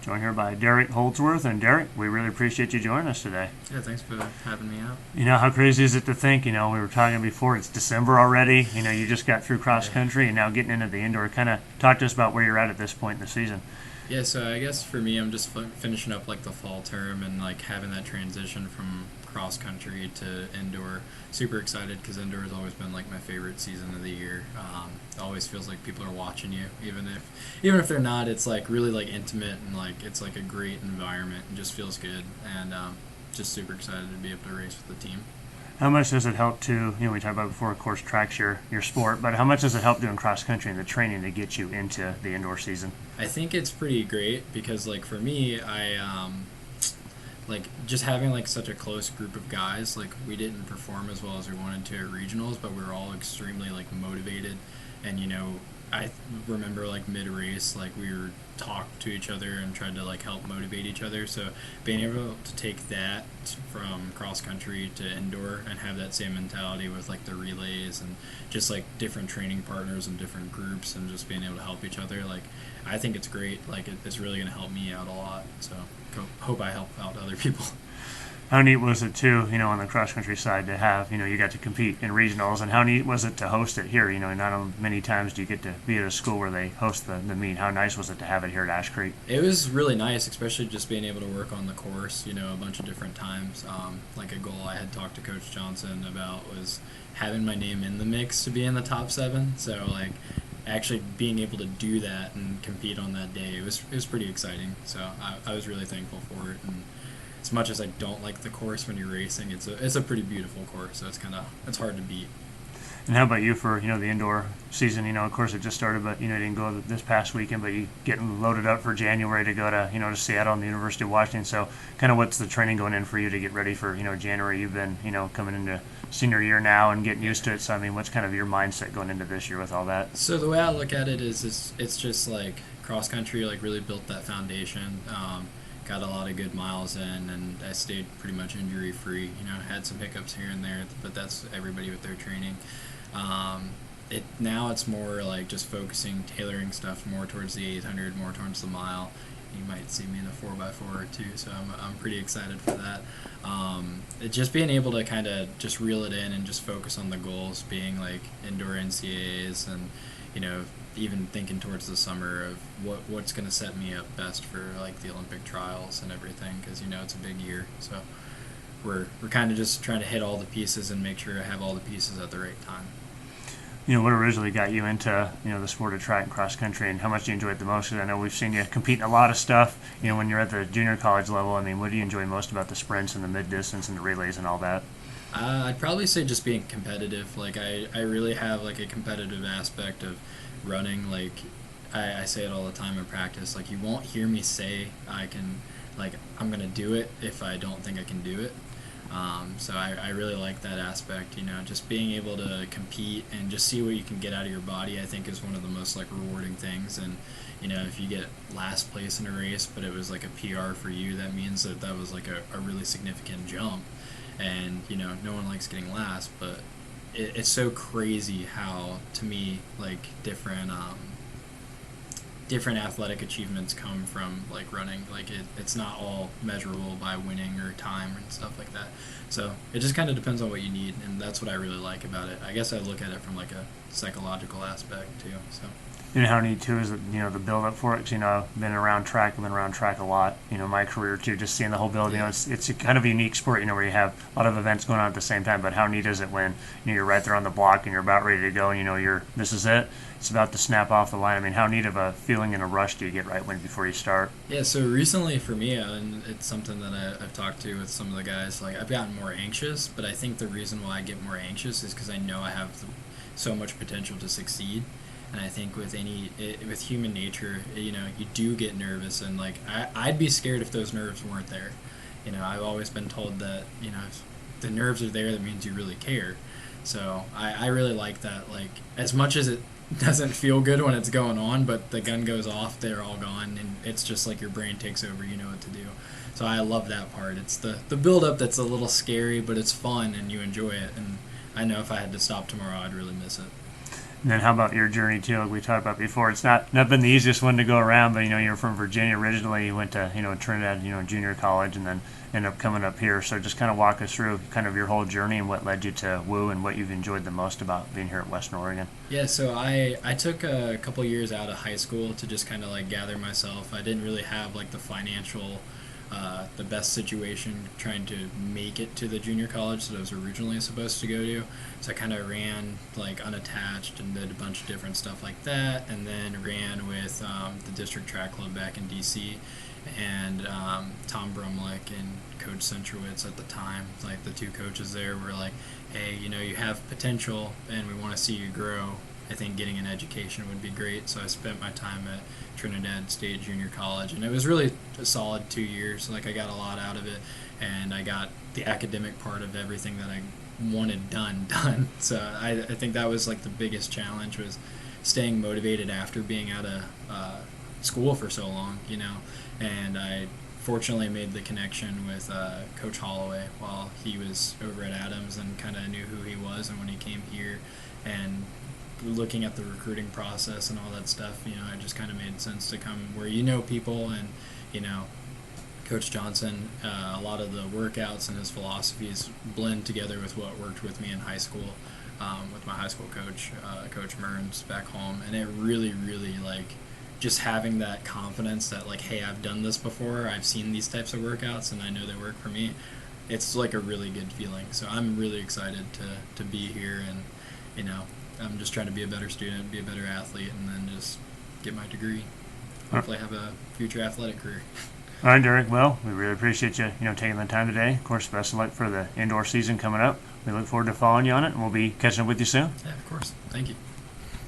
Joined here by Derek Holdsworth. And Derek, we really appreciate you joining us today. Yeah, thanks for having me out. How crazy is it to think, we were talking before, it's December already. You just got through cross country and now getting into the indoor. Kind of talk to us about where you're at this point in the season. Yeah, so I guess for me, I'm just finishing up like the fall term and like having that transition from cross country to indoor. Super excited because indoor has always been like my favorite season of the year. It always feels like people are watching you, even if they're not. It's like really like intimate and like it's like a great environment and just feels good. And just super excited to be able to race with the team. How much does it help to, we talked about before, of course, track's your sport, but how much does it help doing cross country and the training to get you into the indoor season? I think it's pretty great because, like, for me, like, just having, like, such a close group of guys, like, we didn't perform as well as we wanted to at regionals, but we were all extremely, like, motivated. And, I remember, like, mid-race, like, we were talked to each other and tried to, like, help motivate each other. So being able to take that from cross-country to indoor and have that same mentality with, like, the relays and just, like, different training partners and different groups and just being able to help each other, like, I think it's great. Like, it's really going to help me out a lot. So hope I help out other people. How neat was it, too, on the cross-country side to have, you got to compete in regionals, and how neat was it to host it here? Not many times do you get to be at a school where they host the meet. How nice was it to have it here at Ash Creek? It was really nice, especially just being able to work on the course, a bunch of different times. Like a goal I had talked to Coach Johnson about was having my name in the mix to be in the top 7. So, like, actually being able to do that and compete on that day, it was pretty exciting. So I was really thankful for it. And as much as I don't like the course when you're racing, it's a pretty beautiful course, so it's hard to beat. And how about you for the indoor season? Of course it just started, but didn't go this past weekend, but you getting loaded up for January to go to to Seattle and the University of Washington. So kind of what's the training going in for you to get ready for January? You've been coming into senior year now and getting used to it. So I mean, what's kind of your mindset going into this year with all that? So the way I look at it is it's just like cross country, like really built that foundation. Got a lot of good miles in, and I stayed pretty much injury free. Had some hiccups here and there, but that's everybody with their training. Now it's more like just focusing, tailoring stuff more towards the 800, more towards the mile. You might see me in a 4x4 or 2, so I'm pretty excited for that. Just being able to kind of just reel it in and just focus on the goals, being like indoor NCAAs and even thinking towards the summer of what's going to set me up best for like the Olympic trials and everything, because it's a big year. So we're kind of just trying to hit all the pieces and make sure I have all the pieces at the right time. What originally got you into the sport of track and cross country, and how much do you enjoy it the most? Because I know we've seen you compete in a lot of stuff. When you're at the junior college level, I mean, what do you enjoy most about the sprints and the mid distance and the relays and all that? I'd probably say just being competitive. Like I really have like a competitive aspect of running. Like I say it all the time in practice. Like you won't hear me say I'm gonna do it if I don't think I can do it. So I really like that aspect. Just being able to compete and just see what you can get out of your body, I think is one of the most like rewarding things. And if you get last place in a race, but it was like a PR for you, that means that was like a really significant jump. And no one likes getting last, but it's so crazy how, to me, like different athletic achievements come from like running. Like it's not all measurable by winning or time and stuff like that. So it just kind of depends on what you need, and that's what I really like about it. I guess I look at it from like a psychological aspect too. So. How neat too is that the build up for it. 'Cause, I've been around track a lot. My career too, just seeing the whole build. Yeah. It's a kind of a unique sport. Where you have a lot of events going on at the same time. But how neat is it when you're right there on the block and you're about ready to go, and this is it. It's about to snap off the line. I mean, how neat of a feeling and a rush do you get before you start? Yeah. So recently for me, and it's something that I've talked to with some of the guys. Like I've gotten more anxious, but I think the reason why I get more anxious is because I know I have so much potential to succeed. And I think with human nature, you do get nervous, and like I'd be scared if those nerves weren't there. I've always been told that if the nerves are there, that means you really care. So I really like that. Like as much as it doesn't feel good when it's going on, but the gun goes off, they're all gone, and it's just like your brain takes over. You know what to do. So I love that part. It's the build up that's a little scary, but it's fun and you enjoy it. And I know if I had to stop tomorrow, I'd really miss it. And then how about your journey too? Like we talked about before, it's not been the easiest one to go around, but you're from Virginia originally. You went to Trinidad, junior college, and then ended up coming up here. So just kind of walk us through kind of your whole journey and what led you to Woo and what you've enjoyed the most about being here at Western Oregon. Yeah, so I took a couple years out of high school to just kind of like gather myself. I didn't really have like the financial, the best situation trying to make it to the junior college that I was originally supposed to go to. So I kind of ran like unattached and did a bunch of different stuff like that, and then ran with the district track club back in DC, and Tom Brumlick and Coach Centrowitz at the time, like the two coaches there were like, hey, you have potential and we want to see you grow. I think getting an education would be great. So I spent my time at Trinidad State Junior College, and it was really a solid 2 years. Like I got a lot out of it, and I got the academic part of everything that I wanted done. So I think that was like the biggest challenge, was staying motivated after being out of school for so long, And I fortunately made the connection with Coach Holloway while he was over at Adams, and kind of knew who he was. And when he came here and looking at the recruiting process and all that stuff, it just kind of made sense to come where people, and Coach Johnson, a lot of the workouts and his philosophies blend together with what worked with me in high school, with my high school coach, Coach Mearns back home. And it really, really like just having that confidence that like, hey, I've done this before, I've seen these types of workouts and I know they work for me. It's like a really good feeling. So I'm really excited to be here, and I'm just trying to be a better student, be a better athlete, and then just get my degree. Hopefully have a future athletic career. All right, Derek. Well, we really appreciate you, taking the time today. Of course, best of luck for the indoor season coming up. We look forward to following you on it, and we'll be catching up with you soon. Yeah, of course. Thank you.